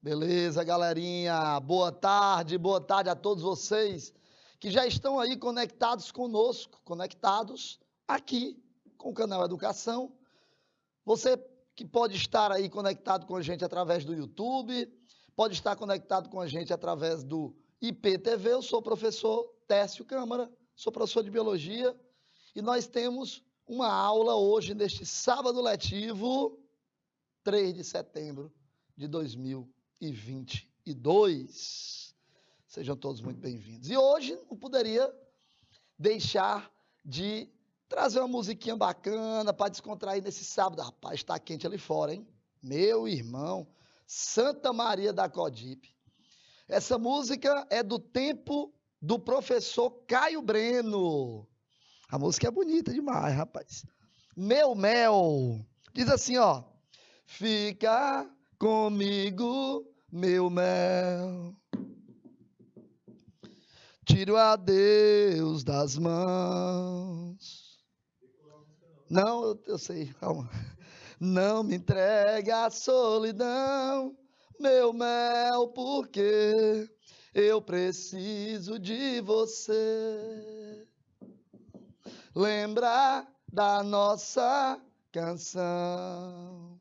Beleza, galerinha? Boa tarde a todos vocês que já estão aí conectados conosco, conectados aqui com o canal Educação. Você que pode estar aí conectado com a gente através do YouTube, pode estar conectado com a gente através do IPTV. Eu sou o professor Tércio Câmara, sou professor de Biologia e nós temos uma aula hoje, neste sábado letivo, 3 de setembro de 2022. Sejam todos muito bem-vindos. E hoje não poderia deixar de trazer uma musiquinha bacana para descontrair nesse sábado. Rapaz, está quente ali fora, hein? Meu irmão, Santa Maria da Codipe. Essa música é do tempo do professor Caio Breno. A música é bonita demais, rapaz. Meu mel. Diz assim, ó. Fica comigo, meu mel. Tiro a Deus das mãos. Não, eu sei, calma. Não me entregue a solidão, meu mel, porque eu preciso de você. Lembrar da nossa canção,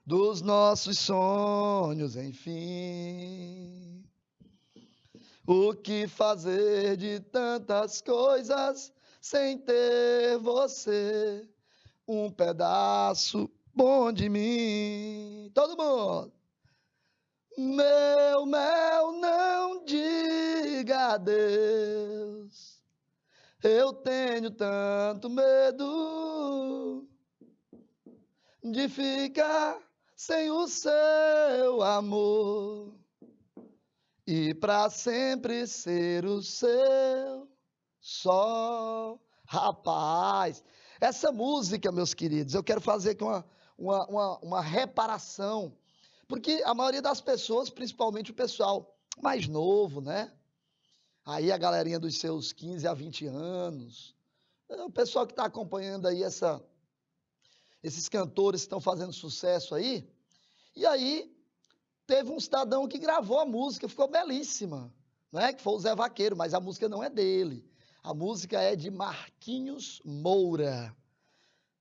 dos nossos sonhos, enfim. O que fazer de tantas coisas sem ter você, um pedaço bom de mim. Todo mundo. Meu mel, não diga adeus. Eu tenho tanto medo de ficar sem o seu amor e para sempre ser o seu só. Rapaz, essa música, meus queridos, eu quero fazer aqui uma reparação, porque a maioria das pessoas, principalmente o pessoal mais novo, né? Aí a galerinha dos seus 15 a 20 anos, o pessoal que está acompanhando aí esses cantores que estão fazendo sucesso aí, e aí teve um cidadão que gravou a música, ficou belíssima, né? Que foi o Zé Vaqueiro, mas a música não é dele, a música é de Marquinhos Moura.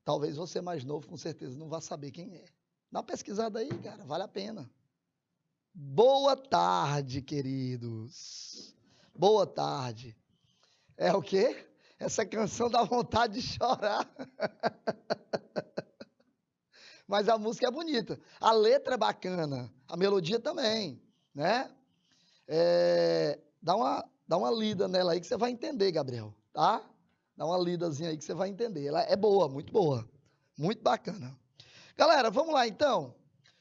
Talvez você mais novo, com certeza, não vá saber quem é. Dá uma pesquisada aí, cara, vale a pena. Boa tarde, queridos. Boa tarde. É o quê? Essa canção dá vontade de chorar. Mas a música é bonita. A letra é bacana. A melodia também, né? Dá uma lida nela aí que você vai entender, Gabriel, tá? Dá uma lidazinha aí que você vai entender. Ela é boa, muito bacana. Galera, vamos lá então.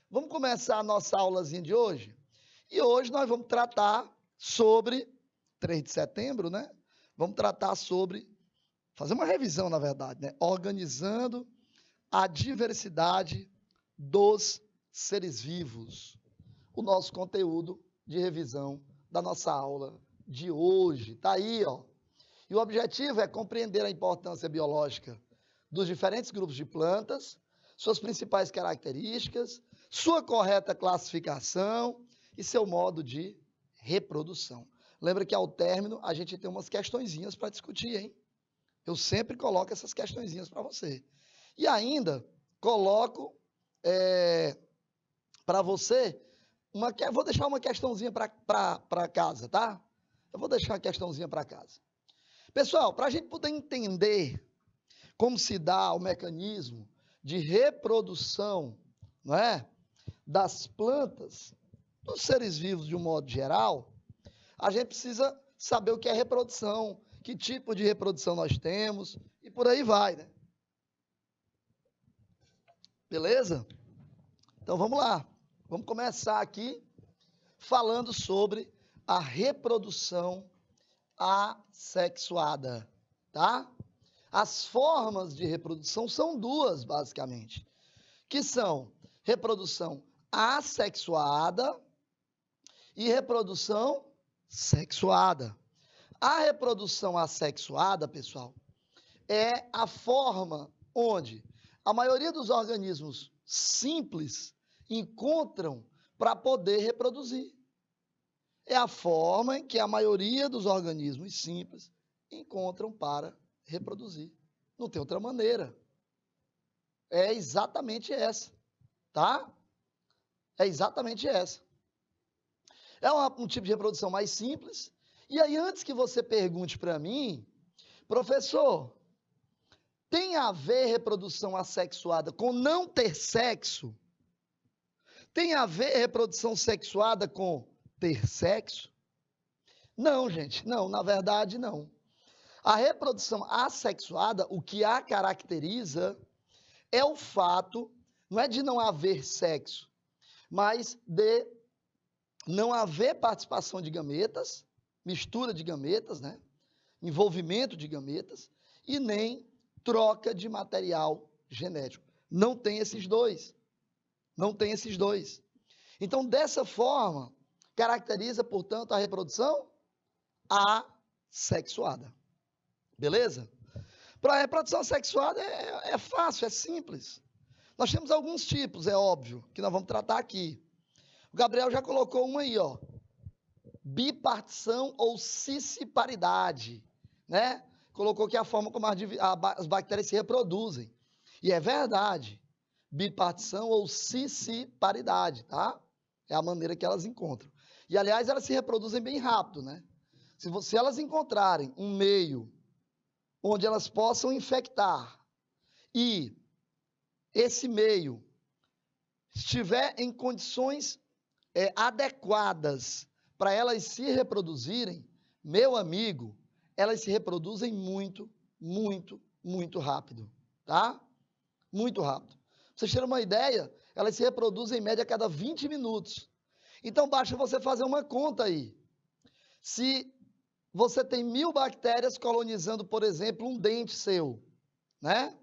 Vamos começar a nossa aulazinha de hoje. E hoje nós vamos tratar sobre 3 de setembro, né? Vamos tratar sobre, fazer uma revisão, na verdade, né? Organizando a diversidade dos seres vivos. O nosso conteúdo de revisão da nossa aula de hoje. Tá aí, ó. E o objetivo é compreender a importância biológica dos diferentes grupos de plantas, suas principais características, sua correta classificação e seu modo de reprodução. Lembra que ao término a gente tem umas questõezinhas para discutir, hein? Eu sempre coloco essas questõezinhas para você. E ainda coloco para você, vou deixar uma questãozinha para casa, tá? Eu vou deixar uma questãozinha para casa. Pessoal, para a gente poder entender como se dá o mecanismo de reprodução, não é? Das plantas, dos seres vivos de um modo geral, a gente precisa saber o que é reprodução, que tipo de reprodução nós temos e por aí vai, né? Beleza? Então vamos lá. Vamos começar aqui falando sobre a reprodução assexuada, tá? As formas de reprodução são duas, basicamente, que são reprodução assexuada e reprodução sexuada. A reprodução assexuada, pessoal, é a forma onde a maioria dos organismos simples encontram para poder reproduzir. É a forma em que a maioria dos organismos simples encontram para reproduzir. Não tem outra maneira. É exatamente essa, tá? É exatamente essa. É um tipo de reprodução mais simples. E aí, antes que você pergunte para mim, professor, tem a ver reprodução assexuada com não ter sexo? Tem a ver reprodução sexuada com ter sexo? Não, gente, não, na verdade não. A reprodução assexuada, o que a caracteriza é o fato, não é de não haver sexo, mas de não haver participação de gametas, mistura de gametas, né? Envolvimento de gametas, e nem troca de material genético. Não tem esses dois. Não tem esses dois. Então, dessa forma, caracteriza, portanto, a reprodução assexuada. Beleza? Para a reprodução assexuada é fácil, é simples. Nós temos alguns tipos, é óbvio, que nós vamos tratar aqui. O Gabriel já colocou um aí, ó. Bipartição ou cisparidade, né? Colocou que é a forma como as bactérias se reproduzem. E é verdade. Bipartição ou cisparidade, tá? É a maneira que elas encontram. E, aliás, elas se reproduzem bem rápido, né? Se elas encontrarem um meio onde elas possam infectar e esse meio estiver em condições adequadas para elas se reproduzirem, meu amigo, elas se reproduzem muito, muito, muito rápido, tá? Muito rápido. Pra vocês terem uma ideia, elas se reproduzem em média a cada 20 minutos. Então, basta você fazer uma conta aí. Se você tem 1000 bactérias colonizando, por exemplo, um dente seu, né?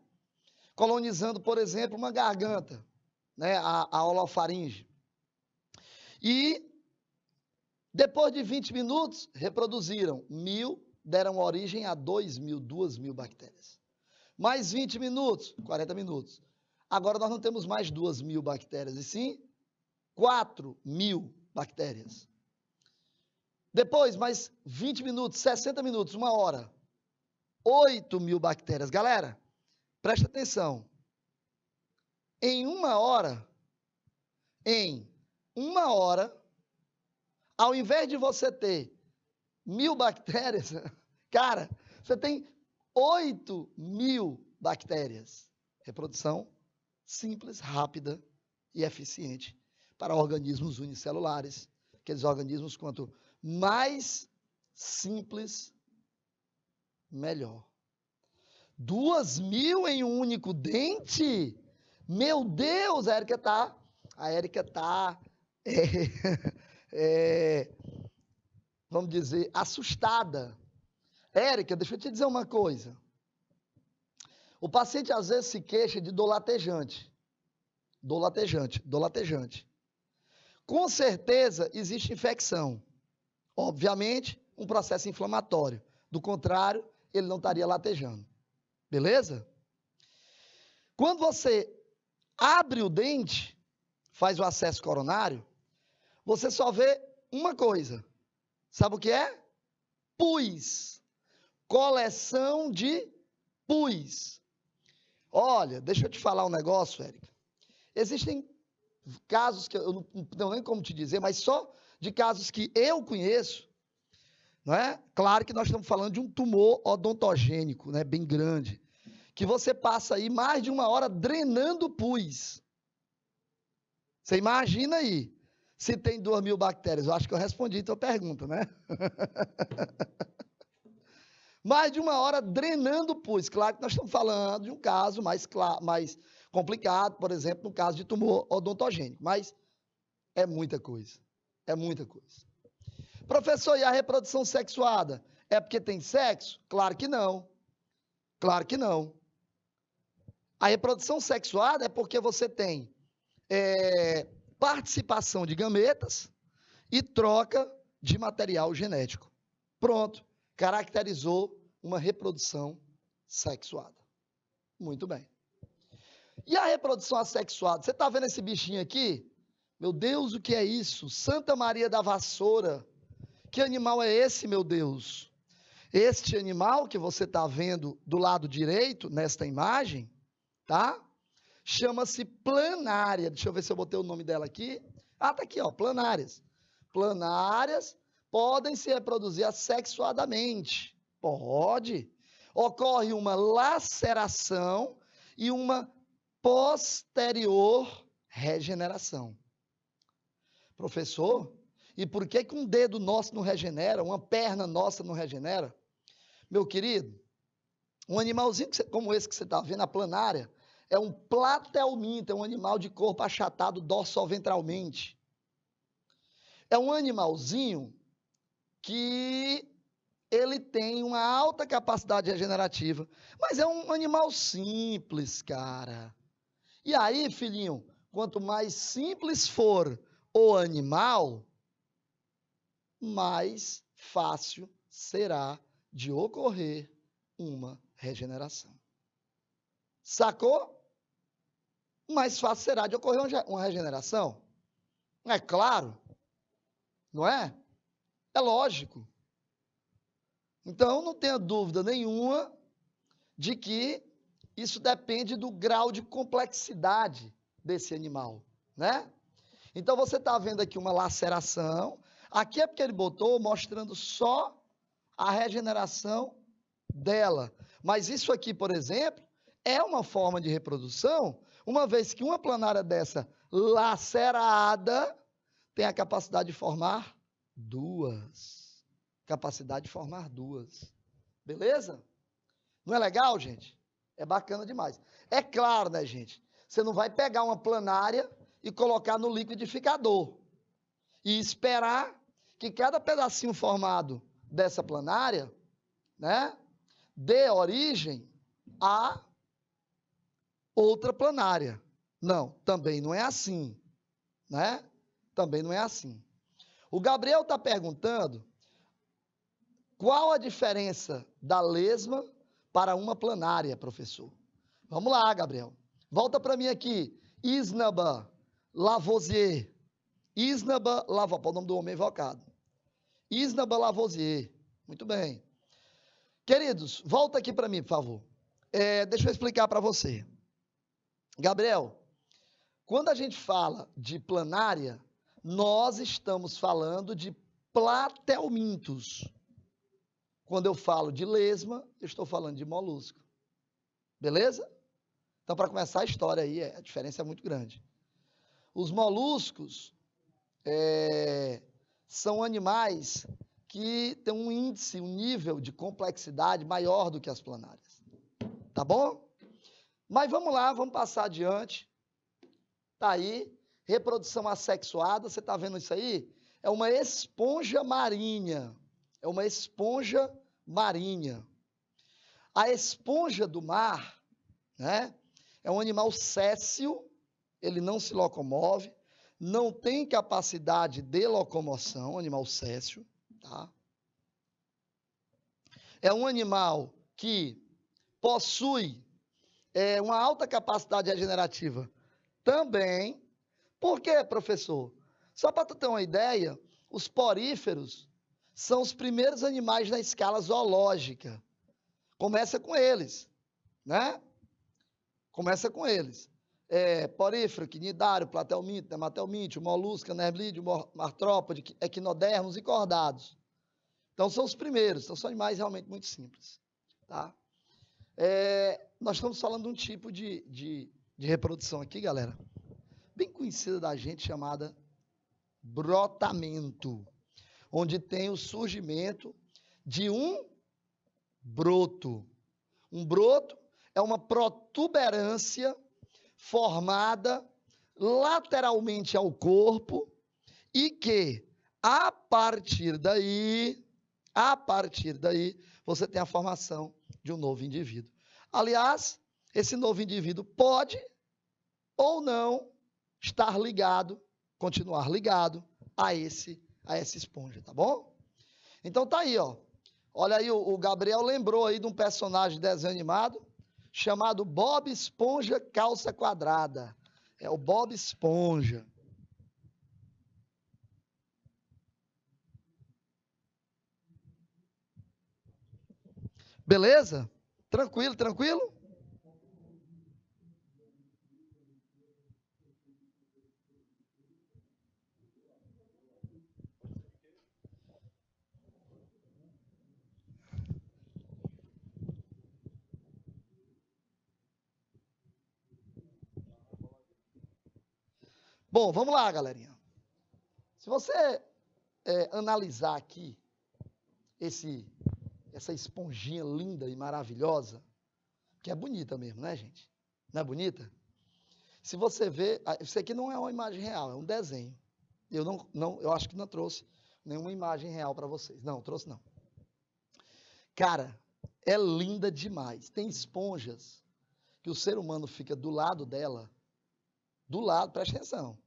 Colonizando, por exemplo, uma garganta, né? A orofaringe. E depois de 20 minutos, reproduziram 1000, deram origem a 2000, 2000 bactérias. Mais 20 minutos, 40 minutos. Agora nós não temos mais 2000 bactérias, e sim 4000 bactérias. Depois, mais 20 minutos, 60 minutos, 1 hora. 8000 bactérias. Galera, presta atenção. Em uma hora, ao invés de você ter 1000 bactérias, cara, você tem 8000 bactérias. Reprodução simples, rápida e eficiente para organismos unicelulares. Aqueles organismos, quanto mais simples, melhor. 2000 em um único dente? Meu Deus, a Érica tá vamos dizer, assustada. Érica, deixa eu te dizer uma coisa. O paciente às vezes se queixa de dor latejante. Dor latejante. Com certeza existe infecção. Obviamente, um processo inflamatório. Do contrário, ele não estaria latejando. Beleza? Quando você abre o dente, faz o acesso coronário, você só vê uma coisa. Sabe o que é? Pus. Coleção de pus. Olha, deixa eu te falar um negócio, Érica. Existem casos que eu não tenho nem como te dizer, mas só de casos que eu conheço, não é? Claro que nós estamos falando de um tumor odontogênico, né, bem grande, que você passa aí mais de 1 hora drenando pus. Você imagina aí, se tem 2000 bactérias. Eu acho que eu respondi a tua pergunta, né? Mais de 1 hora drenando pus. Claro que nós estamos falando de um caso mais complicado, por exemplo, no caso de tumor odontogênico, mas é muita coisa. É muita coisa. Professor, e a reprodução sexuada? É porque tem sexo? Claro que não. Claro que não. A reprodução sexuada é porque você tem participação de gametas e troca de material genético. Pronto. Caracterizou uma reprodução sexuada. Muito bem. E a reprodução assexuada? Você está vendo esse bichinho aqui? Meu Deus, o que é isso? Santa Maria da Vassoura. Que animal é esse, meu Deus? Este animal que você está vendo do lado direito, nesta imagem, tá? Chama-se planária. Deixa eu ver se eu botei o nome dela aqui. Ah, tá aqui, ó, planárias. Planárias podem se reproduzir assexuadamente. Pode. Ocorre uma laceração e uma posterior regeneração. Professor, e por que um dedo nosso não regenera, uma perna nossa não regenera? Meu querido, um animalzinho como esse que você está vendo, a planária, é um platelminto, é um animal de corpo achatado dorsoventralmente. É um animalzinho que ele tem uma alta capacidade regenerativa, mas é um animal simples, cara. E aí, filhinho, quanto mais simples for o animal, mais fácil será de ocorrer uma regeneração. Sacou? Mais fácil será de ocorrer uma regeneração. É claro, não é? É lógico. Então, não tenha dúvida nenhuma de que isso depende do grau de complexidade desse animal, né? Então, você está vendo aqui uma laceração. Aqui é porque ele botou mostrando só a regeneração dela. Mas isso aqui, por exemplo, é uma forma de reprodução, uma vez que uma planária dessa lacerada tem a capacidade de formar duas. Beleza? Não é legal, gente? É bacana demais. É claro, né, gente? Você não vai pegar uma planária e colocar no liquidificador e esperar que cada pedacinho formado dessa planária, né, dê origem a outra planária. Não, também não é assim, né? Também não é assim. O Gabriel está perguntando qual a diferença da lesma para uma planária, professor. Vamos lá, Gabriel. Volta para mim aqui. Isnaba Lavoisier. Isnaba Lavoisier, o nome do homem invocado. Isnaba Lavoisier. Muito bem. Queridos, volta aqui para mim, por favor. Deixa eu explicar para você. Gabriel, quando a gente fala de planária, nós estamos falando de platelmintos. Quando eu falo de lesma, eu estou falando de molusco. Beleza? Então, para começar a história aí, a diferença é muito grande. Os moluscos são animais que têm um índice, um nível de complexidade maior do que as planárias. Tá bom? Mas vamos lá, vamos passar adiante. Tá aí, reprodução assexuada, você está vendo isso aí? É uma esponja marinha. É uma esponja marinha. A esponja do mar, né, é um animal séssil, ele não se locomove, não tem capacidade de locomoção, animal séssil, tá? É um animal que possui uma alta capacidade regenerativa também. Por quê, professor? Só para tu ter uma ideia, os poríferos são os primeiros animais na escala zoológica. Começa com eles, né? Começa com eles. Porífero, quinidário, platelminto, nematelmíntico, molusca, nerblídeo, artrópode, equinodermos e cordados. Então, são os primeiros. Então, são animais realmente muito simples, tá? Nós estamos falando de um tipo de reprodução aqui, galera, bem conhecida da gente, chamada brotamento, onde tem o surgimento de um broto. Um broto é uma protuberância formada lateralmente ao corpo e que, a partir daí, você tem a formação de um novo indivíduo. Aliás, esse novo indivíduo pode ou não estar ligado, continuar ligado a essa esponja, tá bom? Então tá aí, ó. Olha aí, o Gabriel lembrou aí de um personagem de desenho animado chamado Bob Esponja Calça Quadrada. É o Bob Esponja. Beleza? Tranquilo, tranquilo? Bom, vamos lá, galerinha. Se você analisar aqui essa esponjinha linda e maravilhosa, que é bonita mesmo, né, gente? Não é bonita? Se você ver, isso aqui não é uma imagem real, é um desenho. Eu acho que não trouxe nenhuma imagem real para vocês. Não, trouxe não. Cara, é linda demais. Tem esponjas que o ser humano fica do lado dela, do lado, presta atenção.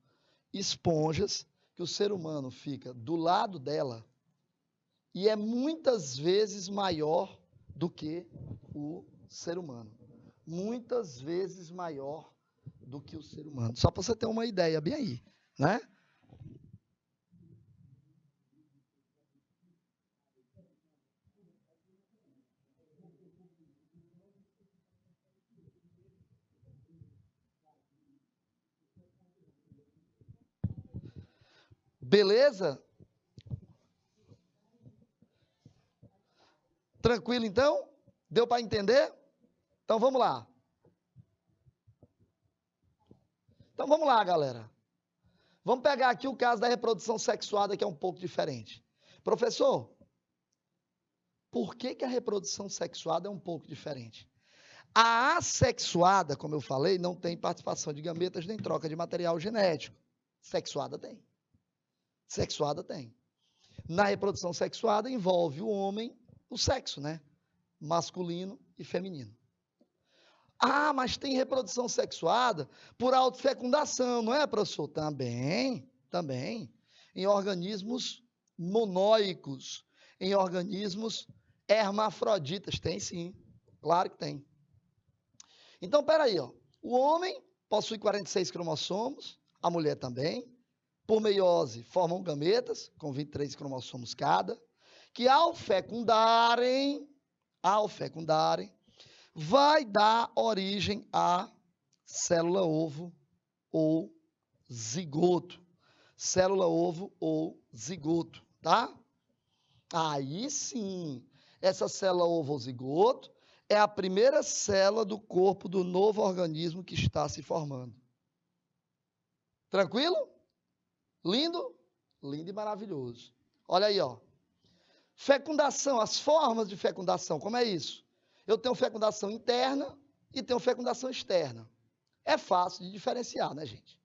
Esponjas que o ser humano fica do lado dela e é muitas vezes maior do que o ser humano. Muitas vezes maior do que o ser humano. Só para você ter uma ideia bem aí, né? Beleza? Tranquilo então? Deu para entender? Então vamos lá. Então vamos lá, galera. Vamos pegar aqui o caso da reprodução sexuada, que é um pouco diferente. Professor, por que a reprodução sexuada é um pouco diferente? A assexuada, como eu falei, não tem participação de gametas nem troca de material genético. Sexuada tem. Sexuada tem. Na reprodução sexuada envolve o homem, o sexo, né? Masculino e feminino. Ah, mas tem reprodução sexuada por autofecundação, não é, professor? Também, também. Em organismos monóicos, em organismos hermafroditas. Tem sim, claro que tem. Então, peraí, ó. O homem possui 46 cromossomos, a mulher também. Por meiose, formam gametas, com 23 cromossomos cada, que ao fecundarem, vai dar origem à célula ovo ou zigoto. Célula ovo ou zigoto, tá? Aí sim, essa célula ovo ou zigoto é a primeira célula do corpo do novo organismo que está se formando. Tranquilo? Lindo? Lindo e maravilhoso. Olha aí, ó. Fecundação, as formas de fecundação, como é isso? Eu tenho fecundação interna e tenho fecundação externa. É fácil de diferenciar, né, gente?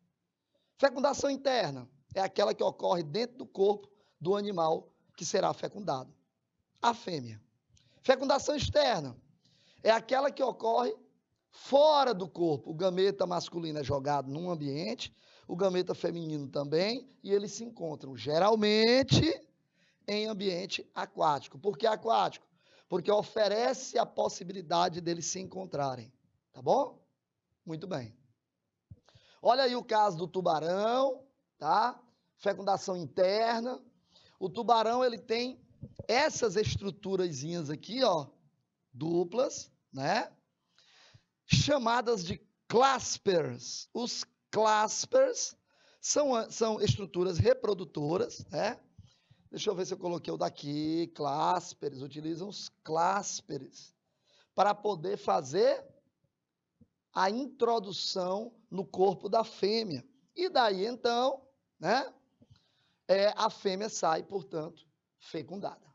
Fecundação interna é aquela que ocorre dentro do corpo do animal que será fecundado, a fêmea. Fecundação externa é aquela que ocorre fora do corpo. O gameta masculino é jogado num ambiente, o gameta feminino também, e eles se encontram geralmente em ambiente aquático. Por que aquático? Porque oferece a possibilidade deles se encontrarem. Tá bom? Muito bem. Olha aí o caso do tubarão, tá? Fecundação interna. O tubarão, ele tem essas estruturazinhas aqui, ó, duplas, né? Chamadas de claspers. Os claspers são estruturas reprodutoras, né? Deixa eu ver se eu coloquei o daqui. Claspers, utilizam os claspers para poder fazer a introdução no corpo da fêmea. E daí, então, né, a fêmea sai, portanto, fecundada.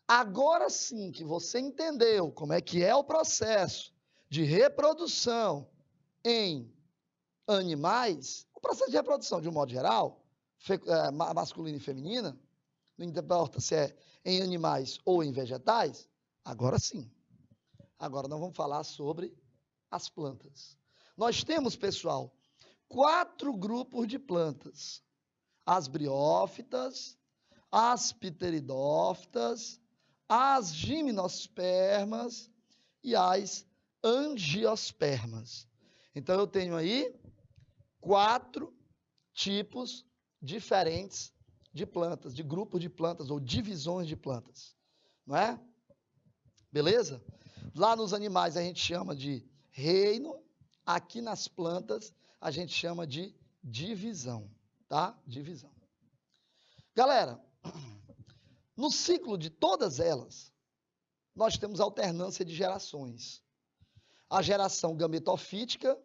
Agora sim que você entendeu como é que é o processo de reprodução em animais, o processo de reprodução, de um modo geral, masculina e feminina, não importa se é em animais ou em vegetais, agora sim. Agora nós vamos falar sobre as plantas. Nós temos, pessoal, 4 grupos de plantas: as briófitas, as pteridófitas, as gimnospermas e as angiospermas. Então eu tenho aí 4 tipos diferentes de plantas, de grupos de plantas ou divisões de plantas, não é? Beleza? Lá nos animais a gente chama de reino, aqui nas plantas a gente chama de divisão, tá? Divisão. Galera, no ciclo de todas elas, nós temos alternância de gerações. A geração gametofítica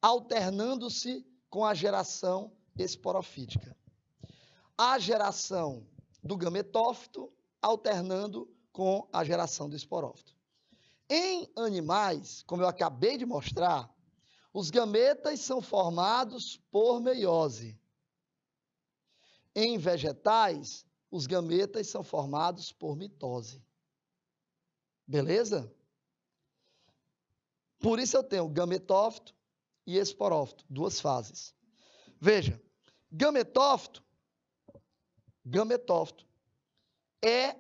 alternando-se com a geração esporofítica. A geração do gametófito alternando com a geração do esporófito. Em animais, como eu acabei de mostrar, os gametas são formados por meiose. Em vegetais, os gametas são formados por mitose. Beleza? Por isso eu tenho gametófito e esporófito, duas fases. Veja, gametófito é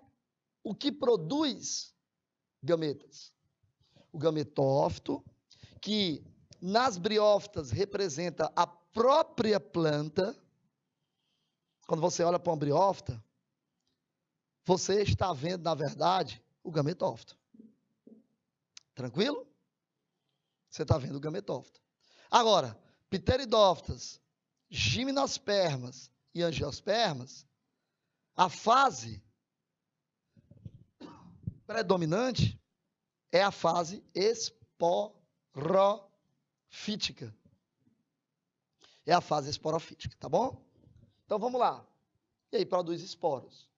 o que produz gametas. O gametófito, que nas briófitas representa a própria planta. Quando você olha para uma briófita, você está vendo, na verdade, o gametófito. Tranquilo? Você está vendo o gametófito. Agora, pteridófitas, gimnospermas e angiospermas, a fase predominante é a fase esporofítica. É a fase esporofítica, tá bom? Então, vamos lá. E aí, produz esporos.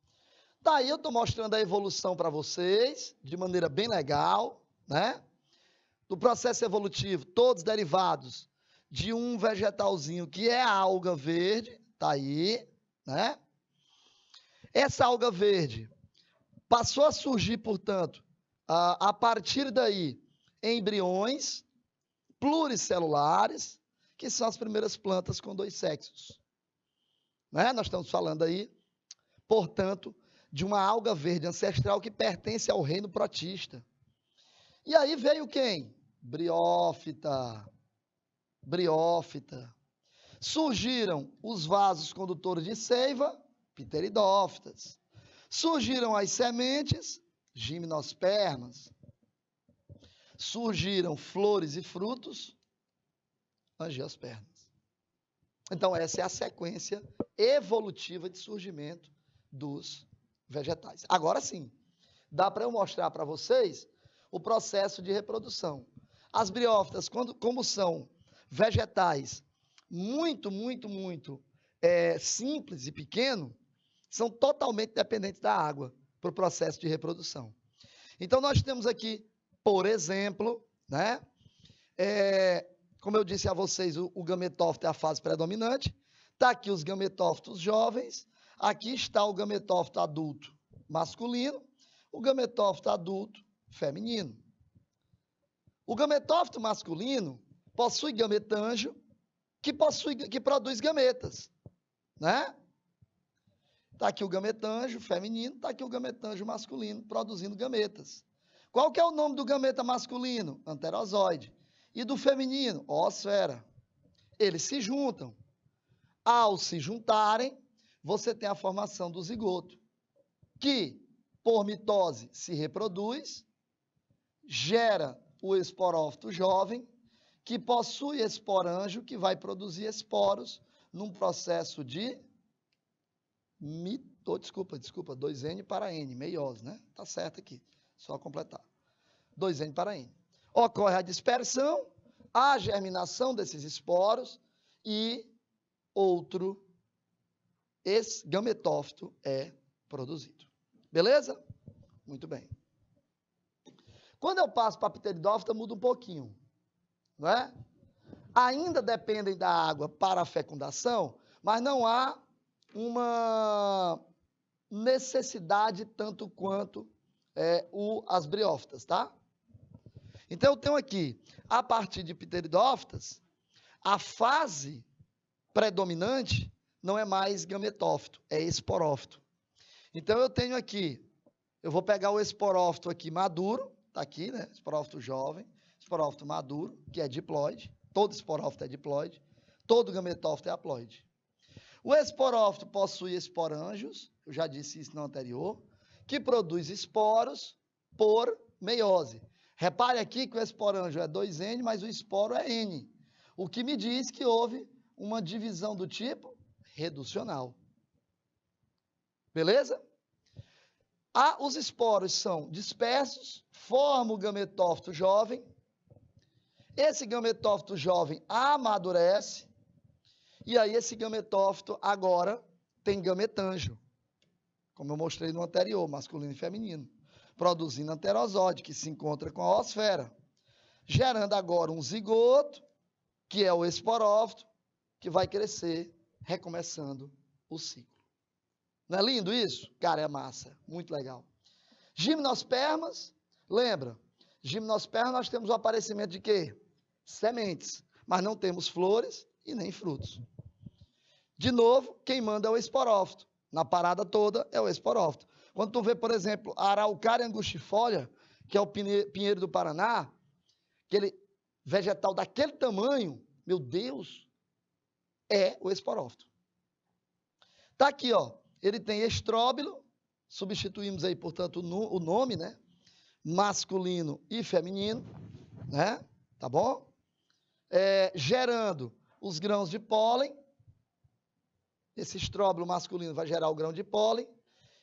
Daí, eu estou mostrando a evolução para vocês, de maneira bem legal, né? Do processo evolutivo, todos derivados de um vegetalzinho que é a alga verde, tá aí, né? Essa alga verde passou a surgir, portanto, a partir daí, embriões pluricelulares, que são as primeiras plantas com dois sexos. Né? Nós estamos falando aí, portanto, de uma alga verde ancestral que pertence ao reino protista. E aí veio quem? Briófita. Surgiram os vasos condutores de seiva, pteridófitas. Surgiram as sementes, gimnospermas. Surgiram flores e frutos, angiospermas. Então, essa é a sequência evolutiva de surgimento dos vegetais. Agora sim, dá para eu mostrar para vocês o processo de reprodução. As briófitas, como são vegetais muito simples e pequeno, são totalmente dependentes da água para o processo de reprodução. Então, nós temos aqui, por exemplo, né, como eu disse a vocês, o gametófito é a fase predominante. Está aqui os gametófitos jovens. Aqui está o gametófito adulto masculino, o gametófito adulto feminino. O gametófito masculino possui gametanjo, que produz gametas, né? Está aqui o gametanjo feminino, está aqui o gametanjo masculino, produzindo gametas. Qual que é o nome do gameta masculino? Anterozoide. E do feminino? Oosfera. Eles se juntam. Ao se juntarem, você tem a formação do zigoto, que, por mitose, se reproduz, gera o esporófito jovem, que possui esporanjo, que vai produzir esporos num processo de 2N para N, meiose, né? Tá certo aqui, só completar. 2N para N. Ocorre a dispersão, a germinação desses esporos e outro gametófito é produzido. Beleza? Muito bem. Quando eu passo para a pteridófita, muda um pouquinho, não é? Ainda dependem da água para a fecundação, mas não há uma necessidade tanto quanto as briófitas, tá? Então, eu tenho aqui, a partir de pteridófitas, a fase predominante não é mais gametófito, é esporófito. Então, eu tenho aqui, eu vou pegar o esporófito aqui maduro, está aqui, né? Esporófito jovem, esporófito maduro, que é diploide, todo esporófito é diploide, todo gametófito é haploide. O esporófito possui esporângios, eu já disse isso no anterior, que produz esporos por meiose. Repare aqui que o esporângio é 2N, mas o esporo é N. O que me diz que houve uma divisão do tipo reducional. Beleza? Os esporos são dispersos, formam o gametófito jovem. Esse gametófito jovem amadurece. E aí esse gametófito agora tem gametângio, como eu mostrei no anterior, masculino e feminino, produzindo anterosóide, que se encontra com a oosfera, gerando agora um zigoto, que é o esporófito, que vai crescer, recomeçando o ciclo. Não é lindo isso? Cara, é massa, muito legal. Gimnospermas, lembra? Gimnosperma nós temos o aparecimento de quê? Sementes, mas não temos flores e nem frutos. De novo, quem manda é o esporófito. Na parada toda é o esporófito. Quando tu vê, por exemplo, a araucária angustifolia, que é o pinheiro do Paraná, aquele vegetal daquele tamanho, meu Deus, é o esporófito. Tá aqui, ó. Ele tem estróbilo, substituímos aí, portanto, o nome, né? Masculino e feminino, né? Tá bom? Gerando os grãos de pólen. Esse estróbilo masculino vai gerar o grão de pólen.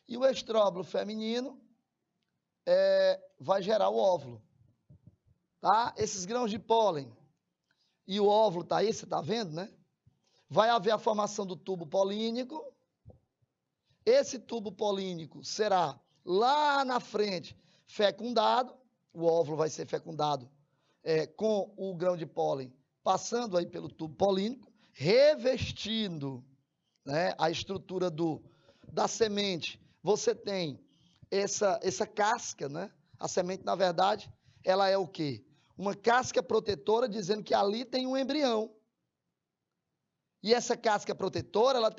E o estróbilo feminino vai gerar o óvulo. Tá? Esses grãos de pólen e o óvulo tá aí, você tá vendo, né? Vai haver a formação do tubo polínico. Esse tubo polínico será lá na frente fecundado. O óvulo vai ser fecundado com o grão de pólen passando aí pelo tubo polínico, revestindo, né, a estrutura da semente. Você tem essa casca, né? A semente, na verdade, ela é o quê? Uma casca protetora dizendo que ali tem um embrião. E essa casca protetora, ela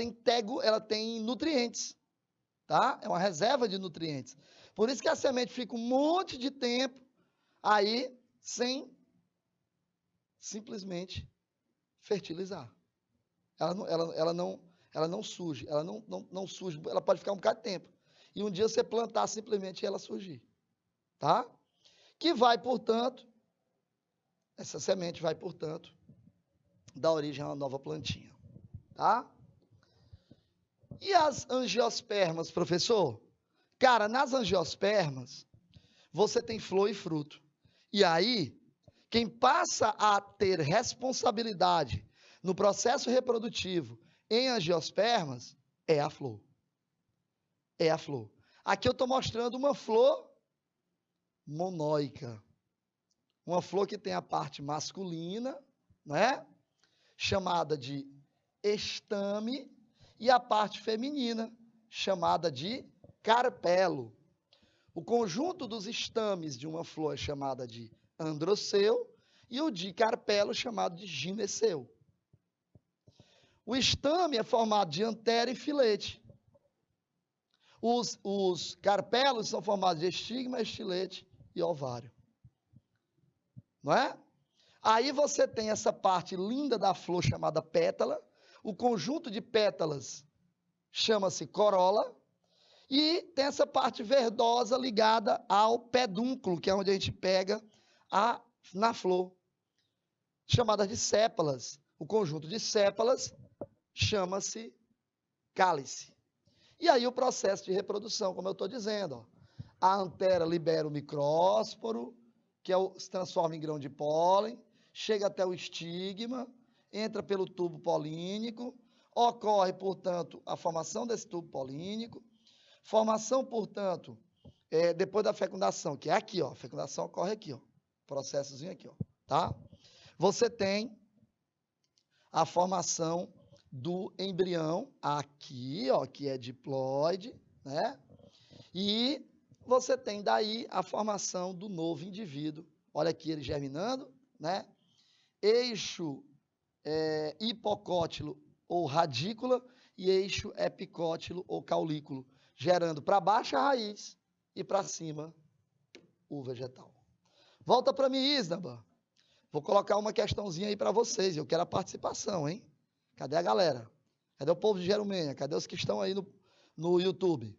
tem nutrientes, tá? É uma reserva de nutrientes. Por isso que a semente fica um monte de tempo aí sem simplesmente fertilizar. Ela não surge, não surge, ela pode ficar um bocado de tempo. E um dia você plantar simplesmente ela surgir, tá? Que vai, portanto, essa semente vai, portanto, dar origem a uma nova plantinha, tá? E as angiospermas, professor? Cara, nas angiospermas, você tem flor e fruto. E aí, quem passa a ter responsabilidade no processo reprodutivo em angiospermas é a flor. É a flor. Aqui eu estou mostrando uma flor monóica. Uma flor que tem a parte masculina, né? Chamada de estame, e a parte feminina, chamada de carpelo. O conjunto dos estames de uma flor é chamada de androceu, e o de carpelo chamado de gineceu. O estame é formado de antera e filete. Os carpelos são formados de estigma, estilete e ovário. Não é? Aí você tem essa parte linda da flor chamada pétala. O conjunto de pétalas chama-se corola. E tem essa parte verdosa ligada ao pedúnculo, que é onde a gente pega na flor, chamada de sépalas. O conjunto de sépalas chama-se cálice. E aí o processo de reprodução, como eu estou dizendo, ó, a antera libera o micrósporo, que se transforma em grão de pólen, chega até o estigma, entra pelo tubo polínico, ocorre, portanto, a formação desse tubo polínico, formação, portanto, depois da fecundação, que é aqui, ó, a fecundação ocorre aqui, ó, processozinho aqui, ó, tá? Você tem a formação do embrião aqui, ó, que é diploide, né? E você tem daí a formação do novo indivíduo. Olha aqui ele germinando, né? Eixo hipocótilo ou radícula e eixo epicótilo ou caulículo, gerando para baixo a raiz e para cima o vegetal. Volta para mim, Isnaba. Vou colocar uma questãozinha aí para vocês. Eu quero a participação, hein? Cadê a galera? Cadê o povo de Jerumenha? Cadê os que estão aí no YouTube?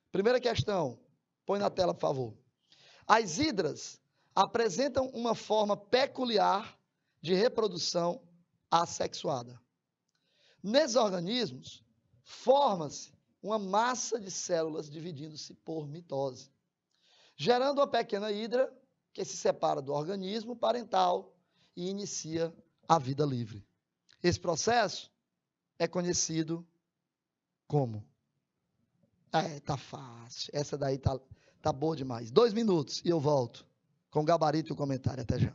Primeira questão. Põe na tela, por favor. As hidras apresentam uma forma peculiar de reprodução assexuada. Nesses organismos, forma-se uma massa de células dividindo-se por mitose, gerando uma pequena hidra que se separa do organismo parental e inicia a vida livre. Esse processo é conhecido como... tá fácil. Essa daí tá boa demais. 2 minutos e eu volto com o gabarito e o comentário. Até já.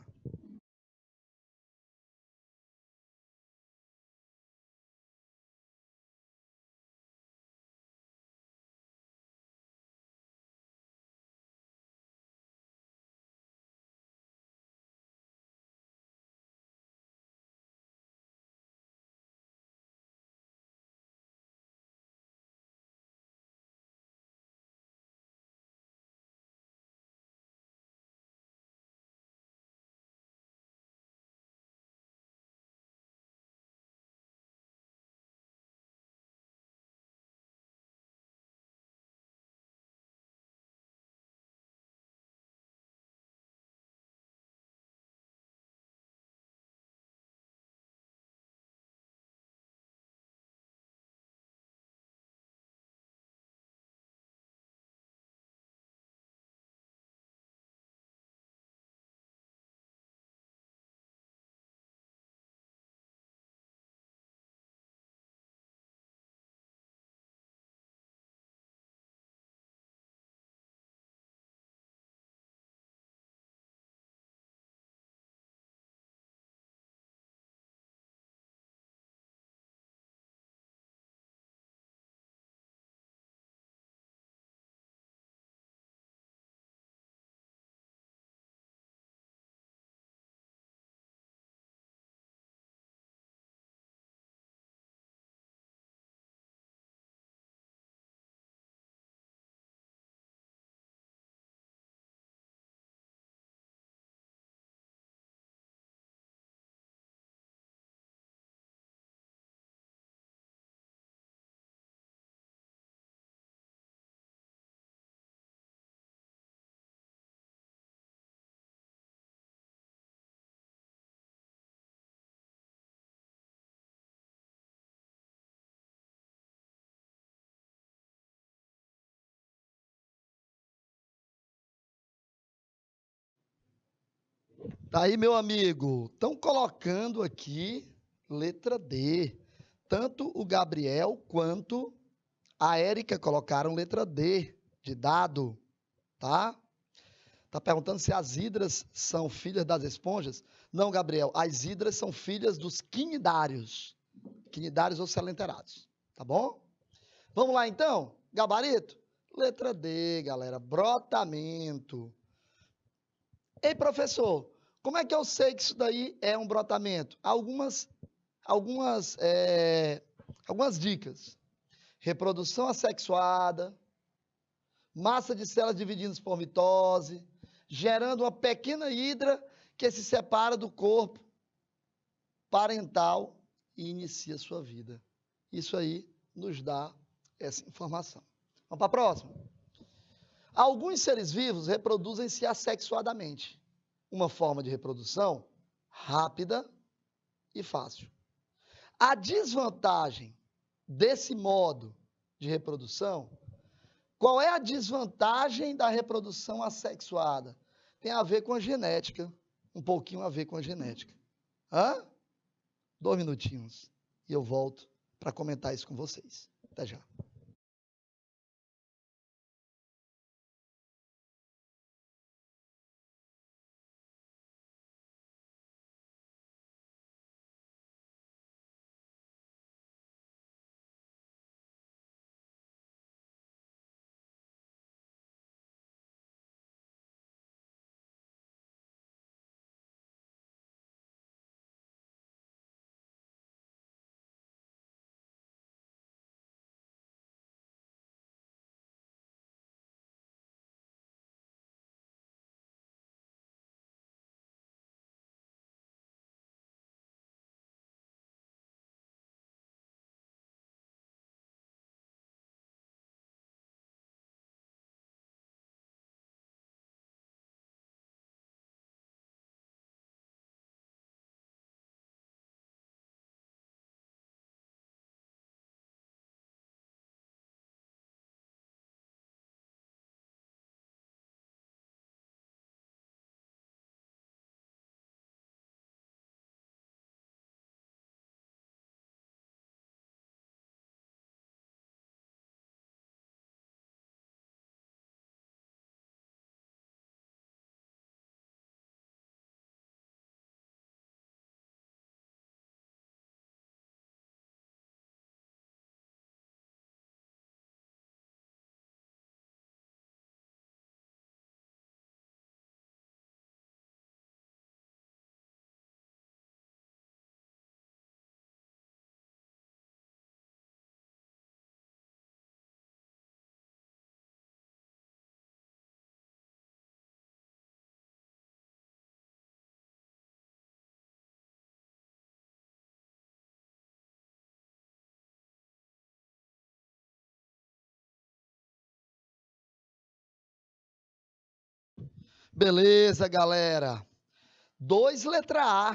Tá aí, meu amigo. Estão colocando aqui letra D. Tanto o Gabriel quanto a Érica colocaram letra D de dado, tá? Tá perguntando se as hidras são filhas das esponjas? Não, Gabriel, as hidras são filhas dos quinidários. Quinidários ou selenterados, tá bom? Vamos lá, então? Gabarito? Letra D, galera, brotamento. Ei, professor, como é que eu sei que isso daí é um brotamento? Algumas dicas. Reprodução assexuada, massa de células divididas por mitose, gerando uma pequena hidra que se separa do corpo parental e inicia sua vida. Isso aí nos dá essa informação. Vamos para a próxima? Alguns seres vivos reproduzem-se assexuadamente, uma forma de reprodução rápida e fácil. A desvantagem desse modo de reprodução, qual é a desvantagem da reprodução assexuada? Tem a ver com a genética, um pouquinho a ver com a genética. 2 minutinhos e eu volto para comentar isso com vocês. Até já. Beleza, galera. 2, letra A.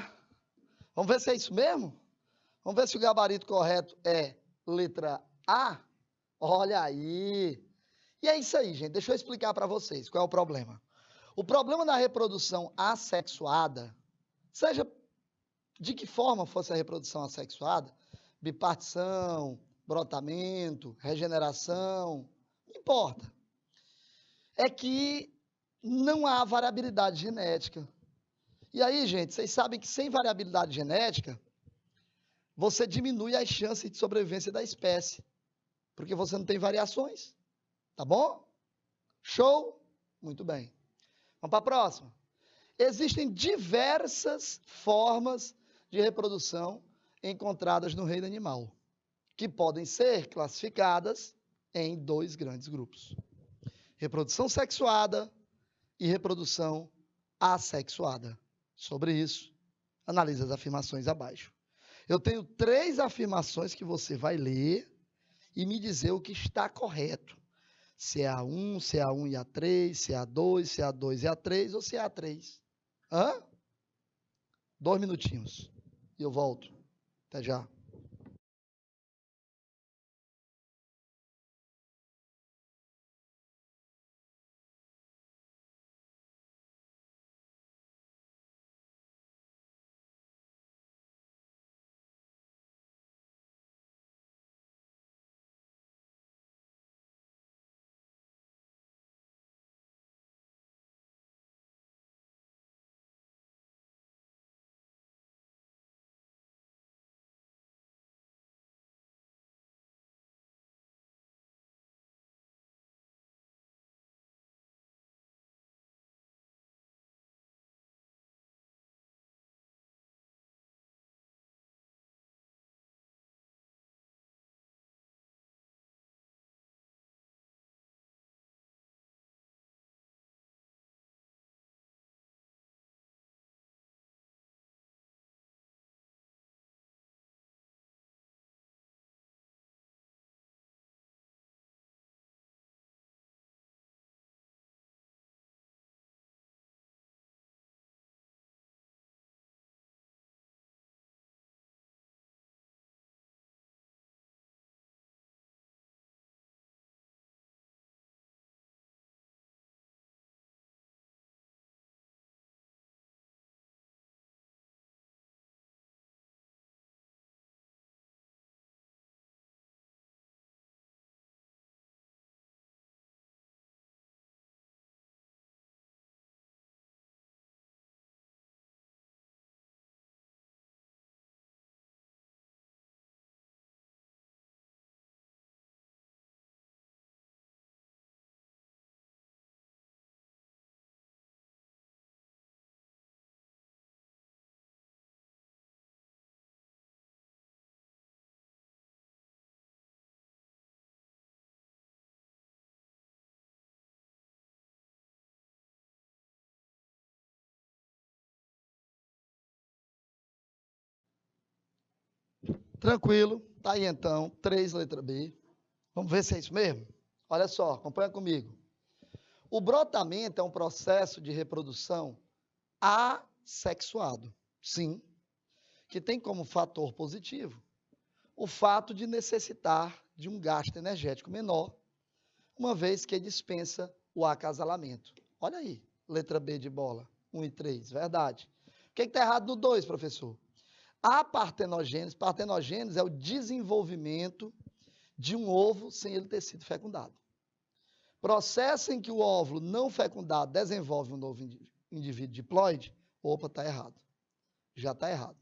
Vamos ver se é isso mesmo? Vamos ver se o gabarito correto é letra A? Olha aí. E é isso aí, gente. Deixa eu explicar para vocês qual é o problema. O problema da reprodução assexuada, seja de que forma fosse a reprodução assexuada, bipartição, brotamento, regeneração, não importa. É que não há variabilidade genética. E aí, gente, vocês sabem que sem variabilidade genética, você diminui as chances de sobrevivência da espécie, porque você não tem variações. Tá bom? Show? Muito bem. Vamos para a próxima. Existem diversas formas de reprodução encontradas no reino animal, que podem ser classificadas em 2 grandes grupos: reprodução sexuada e reprodução assexuada. Sobre isso, analise as afirmações abaixo. Eu tenho 3 afirmações que você vai ler e me dizer o que está correto. Se é A1, se é A1 e A3, se é A2, se é A2 e A3 ou se é A3. Hã? 2 minutinhos. E eu volto. Até já. Tranquilo. Tá aí então. 3, letra B. Vamos ver se é isso mesmo? Olha só, acompanha comigo. O brotamento é um processo de reprodução assexuado. Sim, que tem como fator positivo o fato de necessitar de um gasto energético menor, uma vez que dispensa o acasalamento. Olha aí, letra B de bola, 1 e 3, verdade. O que está errado no 2, professor? A partenogênese. Partenogênese é o desenvolvimento de um ovo sem ele ter sido fecundado. Processo em que o óvulo não fecundado desenvolve um novo indivíduo diploide, opa, está errado. Já está errado.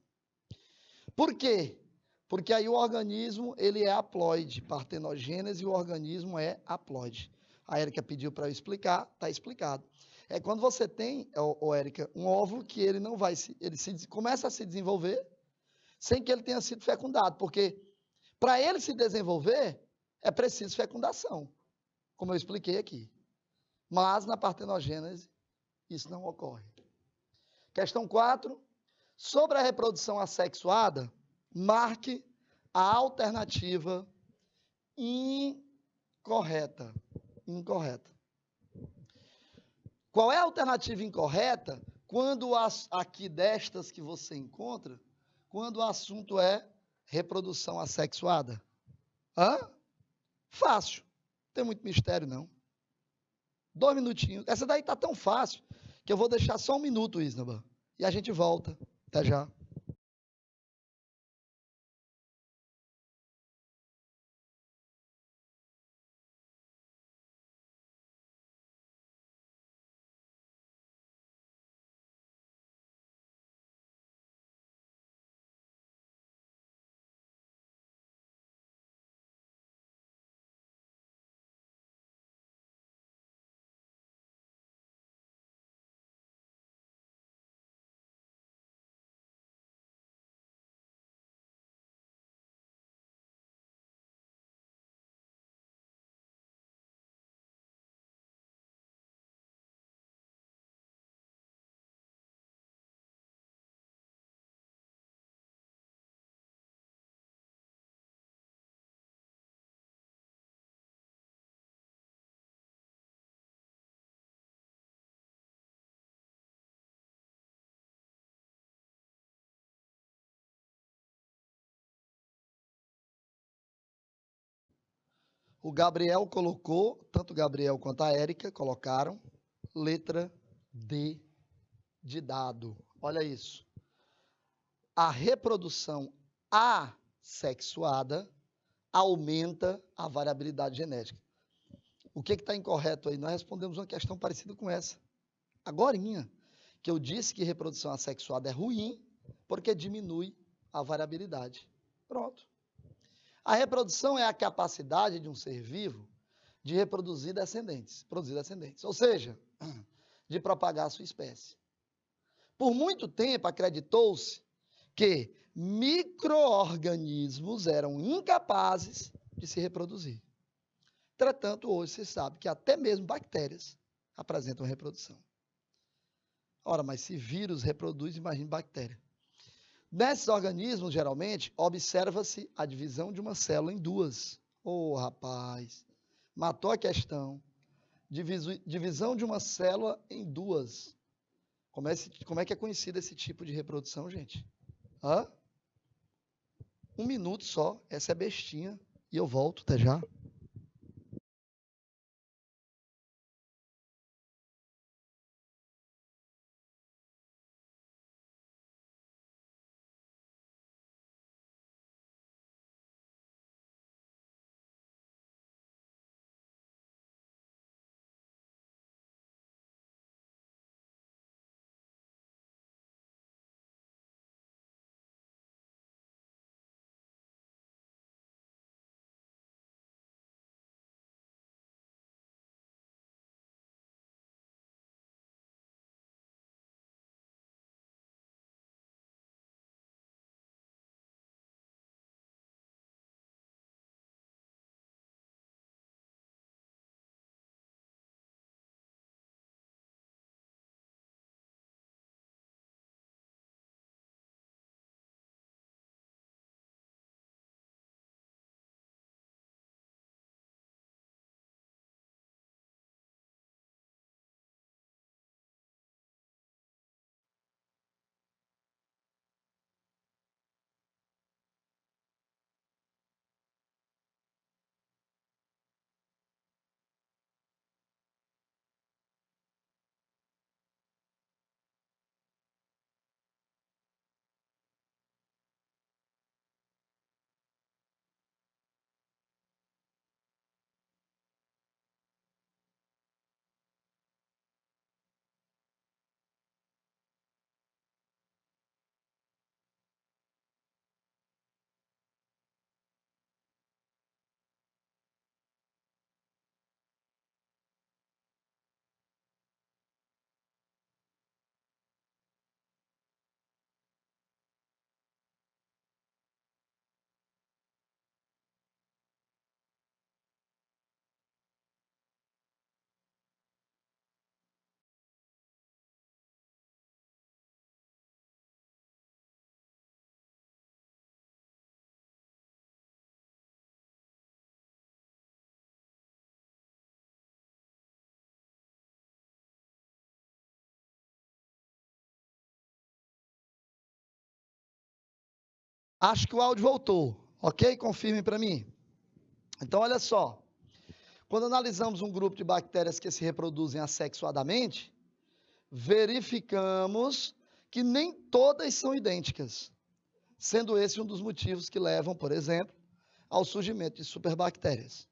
Por quê? Porque aí o organismo ele é haploide, partenogênese e o organismo é haploide. A Érica pediu para eu explicar, está explicado. É quando você tem, Érica, um óvulo que ele não vai, começa a se desenvolver sem que ele tenha sido fecundado, porque para ele se desenvolver é preciso fecundação, como eu expliquei aqui. Mas na partenogênese isso não ocorre. Questão 4. Sobre a reprodução assexuada, marque a alternativa incorreta. Incorreta. Qual é a alternativa incorreta quando aqui destas que você encontra, quando o assunto é reprodução assexuada? Hã? Fácil. Não tem muito mistério, não. 2 minutinhos. Essa daí tá tão fácil que eu vou deixar só 1 minuto, Isnaba. E a gente volta. Até já. O Gabriel colocou, tanto o Gabriel quanto a Érica colocaram letra D de dado. Olha isso. A reprodução assexuada aumenta a variabilidade genética. O que está incorreto aí? Nós respondemos uma questão parecida com essa. Agorinha, que eu disse que reprodução assexuada é ruim porque diminui a variabilidade. Pronto. A reprodução é a capacidade de um ser vivo de reproduzir descendentes, produzir descendentes, ou seja, de propagar a sua espécie. Por muito tempo acreditou-se que micro-organismos eram incapazes de se reproduzir. Entretanto, hoje se sabe que até mesmo bactérias apresentam reprodução. Ora, mas se vírus reproduz, imagine bactéria. Nesses organismos, geralmente, observa-se a divisão de uma célula em duas. Ô, rapaz, matou a questão. Divisão de uma célula em duas. Como é que é conhecido esse tipo de reprodução, gente? Hã? 1 minuto só, essa é bestinha. E eu volto, até já. Acho que o áudio voltou, ok? Confirmem para mim. Então, olha só. Quando analisamos um grupo de bactérias que se reproduzem assexuadamente, verificamos que nem todas são idênticas, sendo esse um dos motivos que levam, por exemplo, ao surgimento de superbactérias.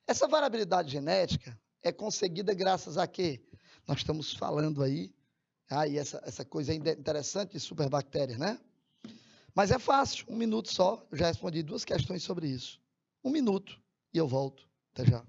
Essa variabilidade genética é conseguida graças a quê? Nós estamos falando aí, essa coisa interessante de superbactérias, né? Mas é fácil, 1 minuto só, eu já respondi 2 questões sobre isso. 1 minuto e eu volto. Até já.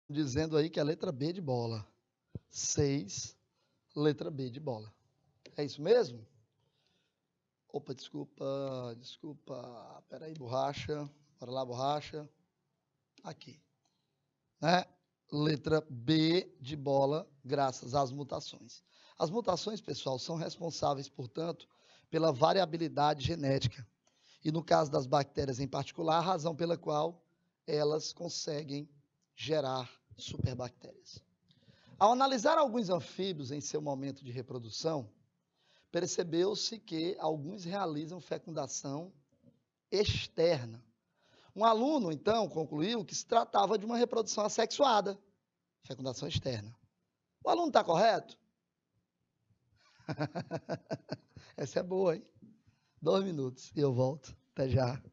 Dizendo aí que é a letra B de bola. 6, letra B de bola. É isso mesmo? Opa, desculpa. Peraí, borracha. Bora lá, borracha. Aqui. Né? Letra B de bola, graças às mutações. As mutações, pessoal, são responsáveis, portanto, pela variabilidade genética. E no caso das bactérias em particular, a razão pela qual elas conseguem gerar superbactérias. Ao analisar alguns anfíbios em seu momento de reprodução, percebeu-se que alguns realizam fecundação externa. Um aluno, então, concluiu que se tratava de uma reprodução assexuada, fecundação externa. O aluno está correto? Essa é boa, hein? 2 minutos e eu volto. Até já.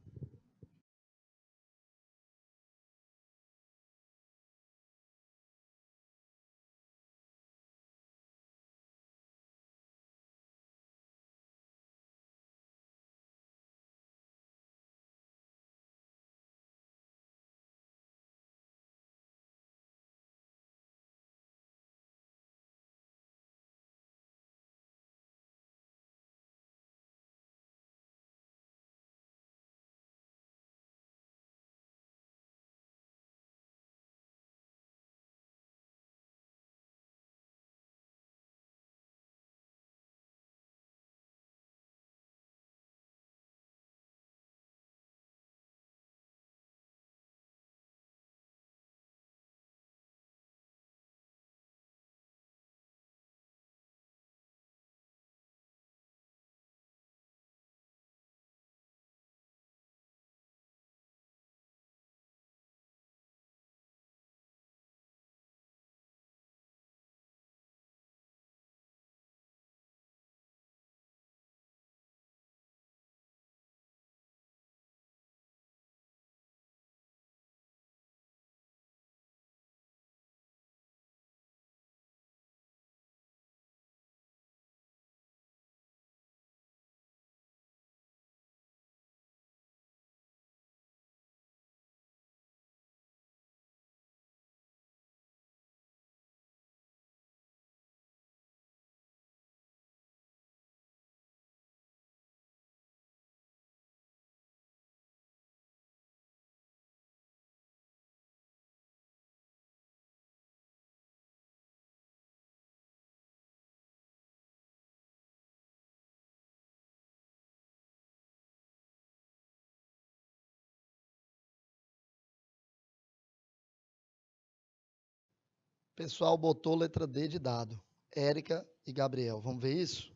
Pessoal botou letra D de dado. Érica e Gabriel. Vamos ver isso?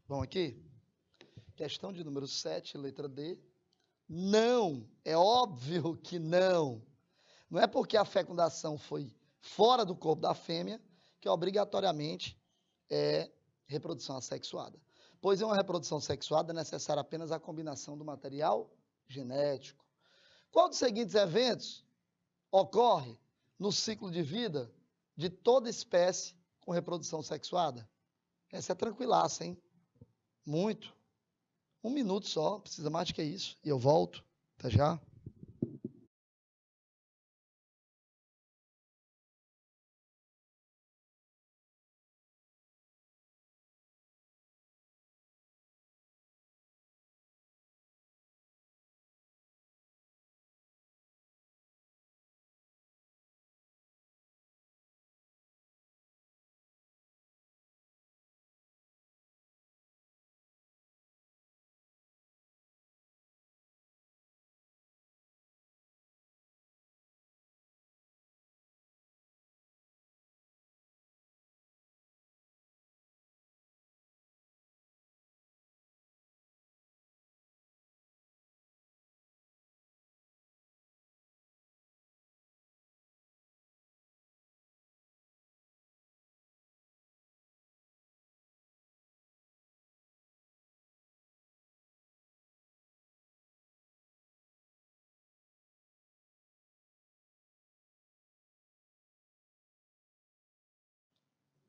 Vamos aqui? Questão de número 7, letra D. Não, é óbvio que não. Não é porque a fecundação foi fora do corpo da fêmea que obrigatoriamente é reprodução assexuada. Pois em uma reprodução sexuada é necessária apenas a combinação do material genético. Qual dos seguintes eventos ocorre no ciclo de vida de toda espécie com reprodução sexuada? Essa é tranquilaça, hein? Muito. 1 minuto só, precisa mais do que isso. E eu volto. Até já.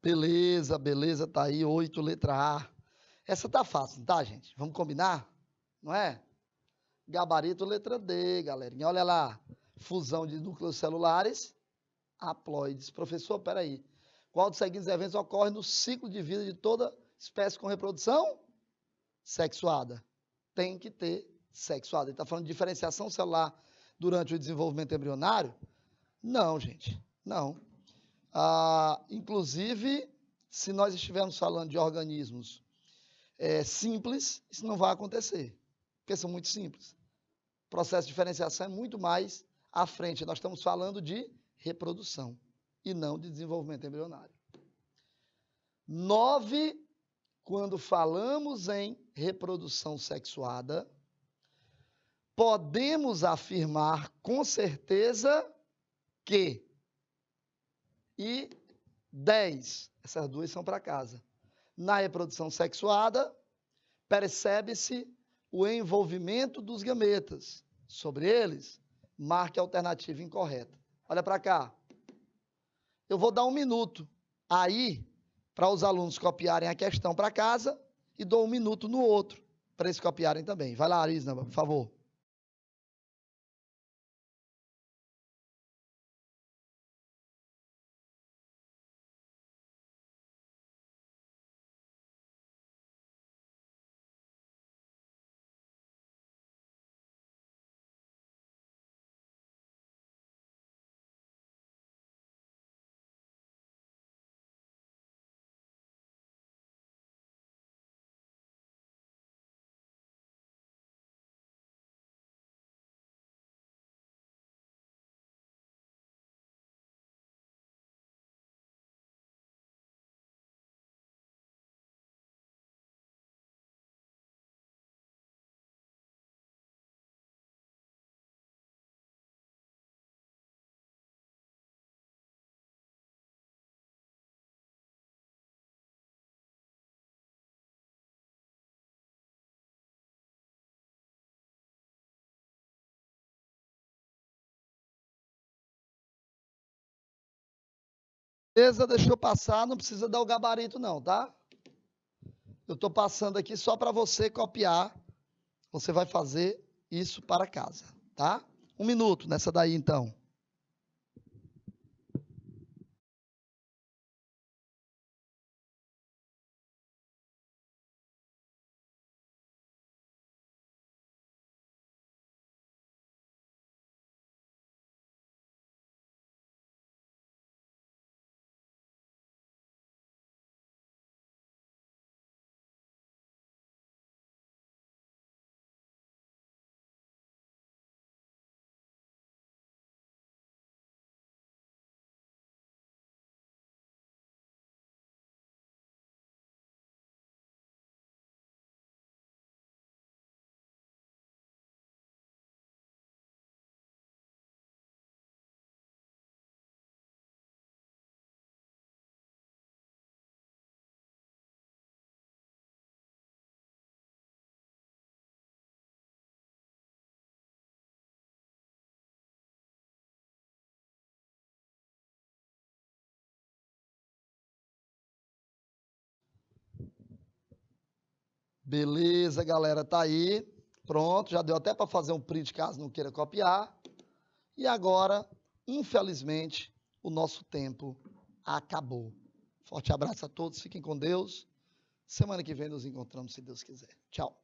Beleza, beleza, tá aí, 8, letra A. Essa tá fácil, tá, gente? Vamos combinar? Não é? Gabarito, letra D, galerinha. Olha lá, fusão de núcleos celulares, haploides. Professor, peraí. Qual dos seguintes eventos ocorre no ciclo de vida de toda espécie com reprodução sexuada? Tem que ter sexuada. Ele está falando de diferenciação celular durante o desenvolvimento embrionário? Não, gente, não. Inclusive, se nós estivermos falando de organismos simples, isso não vai acontecer, porque são muito simples. O processo de diferenciação é muito mais à frente. Nós estamos falando de reprodução e não de desenvolvimento embrionário. 9, quando falamos em reprodução sexuada, podemos afirmar com certeza que... E 10, essas duas são para casa. Na reprodução sexuada, percebe-se o envolvimento dos gametas. Sobre eles, marque a alternativa incorreta. Olha para cá. Eu vou dar 1 minuto aí para os alunos copiarem a questão para casa e dou 1 minuto no outro para eles copiarem também. Vai lá, Arisna, por favor. Beleza, deixou passar, não precisa dar o gabarito não, tá? Eu estou passando aqui só para você copiar. Você vai fazer isso para casa, tá? 1 minuto nessa daí, então. Beleza, galera, tá aí. Pronto, já deu até para fazer um print caso não queira copiar. E agora, infelizmente, o nosso tempo acabou. Forte abraço a todos, fiquem com Deus. Semana que vem nos encontramos, se Deus quiser. Tchau.